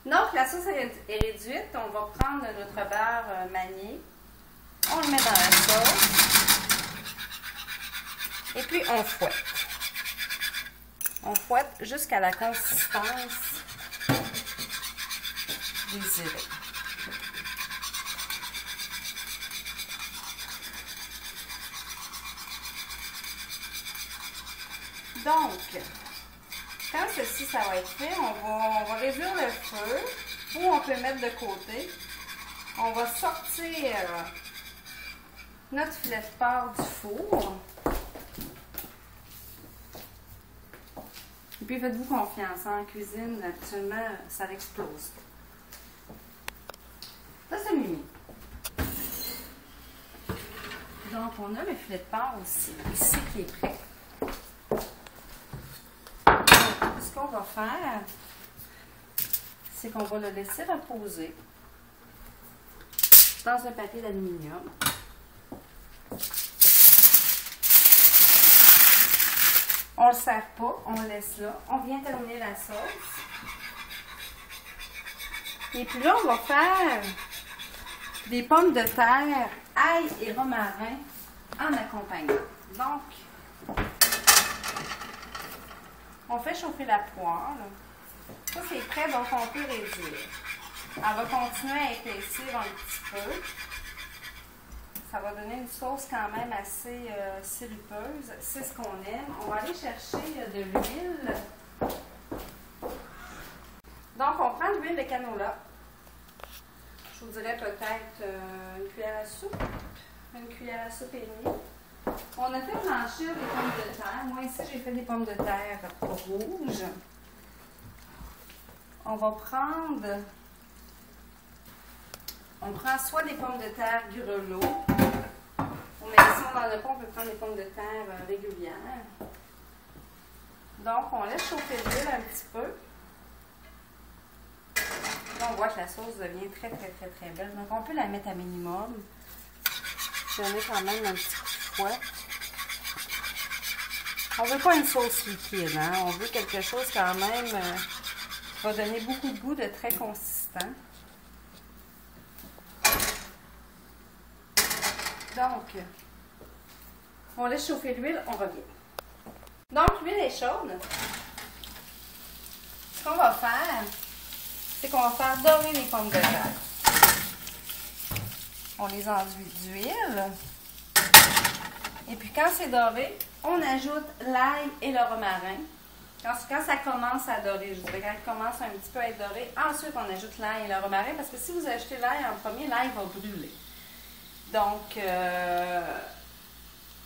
Donc, la sauce est réduite. On va prendre notre beurre manié. On le met dans la sauce. Et puis, on fouette. On fouette jusqu'à la consistance désirée. Donc, quand ceci, ça va être fait, on va réduire le feu ou on peut mettre de côté. On va sortir notre filet de porc du four. Et puis faites-vous confiance, en cuisine, actuellement, ça explose. Ça, c'est mimi. Donc, on a le filet de porc aussi, ici qui est prêt. Ce qu'on va faire, c'est qu'on va le laisser reposer dans un papier d'aluminium. On ne le sert pas, on le laisse là. On vient terminer la sauce. Et puis là, on va faire des pommes de terre, ail et romarin en accompagnement. Donc, on fait chauffer la poêle. Ça, c'est prêt, donc on peut réduire. Elle va continuer à épaissir un petit peu. Ça va donner une sauce quand même assez sirupeuse. C'est ce qu'on aime. On va aller chercher de l'huile. Donc, on prend de l'huile de canola. Je vous dirais peut-être une cuillère à soupe. Une cuillère à soupe et demie. On a fait blanchir des pommes de terre. Moi, ici, j'ai fait des pommes de terre rouges. On va prendre... On prend soit des pommes de terre grelots, mais si on n'en a pas, on peut prendre des pommes de terre régulières. Donc, on laisse chauffer l'huile un petit peu. Là, on voit que la sauce devient très belle. Donc, on peut la mettre à minimum. Donner quand même un petit coup de fouet. On ne veut pas une sauce liquide, hein? On veut quelque chose quand même qui va donner beaucoup de goût, de très consistant. Donc, on laisse chauffer l'huile, on revient. Donc, l'huile est chaude. Ce qu'on va faire, c'est qu'on va faire dorer les pommes de terre. On les enduit d'huile. Et puis, quand c'est doré, on ajoute l'ail et le romarin. Quand ça commence à dorer, je dirais, quand il commence un petit peu à être doré, ensuite, on ajoute l'ail et le romarin, parce que si vous ajoutez l'ail en premier, l'ail va brûler. Donc,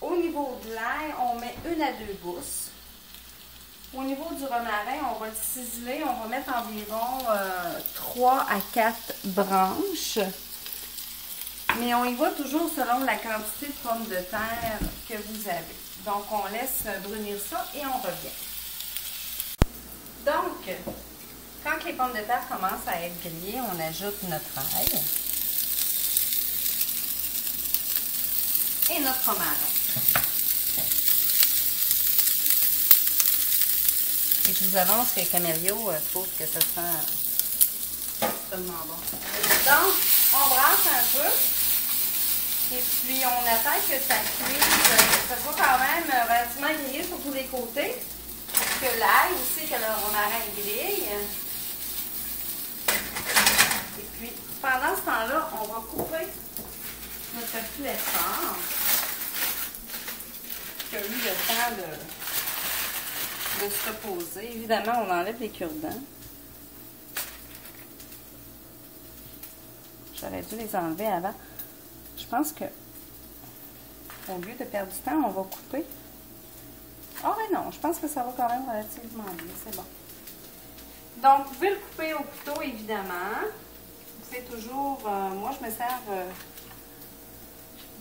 au niveau de l'ail, on met 1 à 2 gousses. Au niveau du romarin, on va le ciseler. On va mettre environ 3 à 4 branches. Mais on y va toujours selon la quantité de pommes de terre que vous avez. Donc, on laisse brunir ça et on revient. Donc, quand les pommes de terre commencent à être grillées, on ajoute notre ail. Et notre romarin. Et je vous annonce que Camelio trouve que ça sent tellement bon. Donc, on brasse un peu. Et puis, on attend que ça cuise. Ça soit quand même relativement grillé sur tous les côtés. Que l'ail aussi, que le romarin grille. Et puis, pendant ce temps-là, on va couper notre filet de porc qui a eu le temps de se reposer. Évidemment, on enlève les cure-dents. J'aurais dû les enlever avant. Je pense que, au lieu de perdre du temps, on va couper. Ah mais non, je pense que ça va quand même relativement bien. C'est bon. Donc, vous pouvez le couper au couteau, évidemment. C'est toujours... moi, je me sers...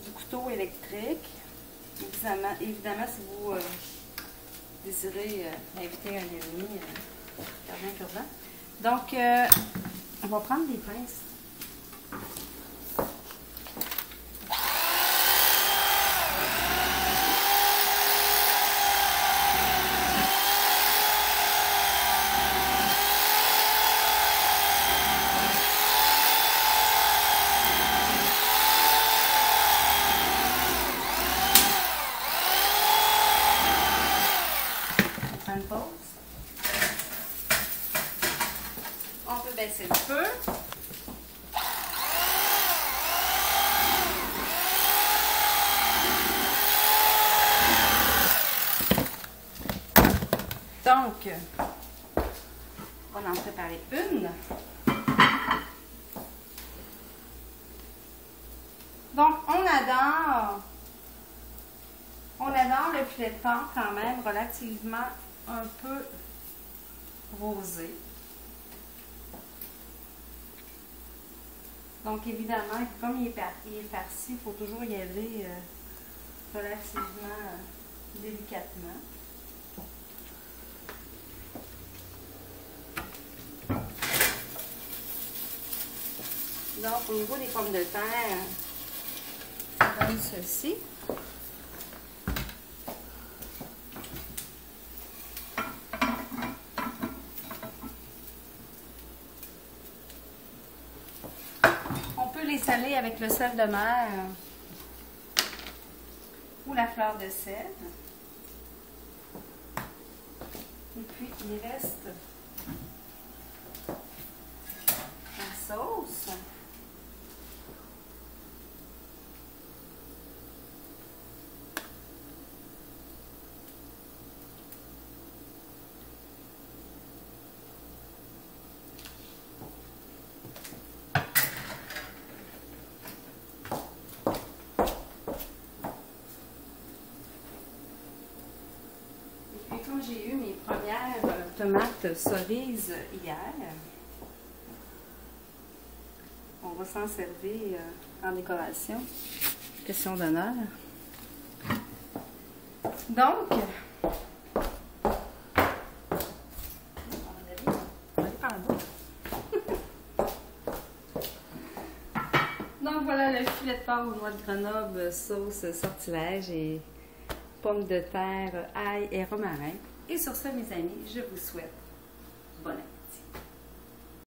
du couteau électrique. Évidemment si vous désirez inviter un ami, garder un cure-dent. Donc, on va prendre des pinces. baisser le feu. Donc, on va en préparer une. Donc, on adore le filet de porc quand même relativement un peu rosé. Donc, évidemment, comme il est farci, il faut toujours y aller relativement délicatement. Donc, au niveau des pommes de terre, ça donne ceci. On peut les saler avec le sel de mer ou la fleur de sel. Et puis, il reste la sauce. Comme j'ai eu mes premières tomates cerises hier, on va s'en servir en décoration. Question d'honneur. Donc, donc voilà le filet de porc aux noix de Grenoble, sauce sortilège et pommes de terre, ail et romarin. Et sur ce, mes amis, je vous souhaite bon appétit.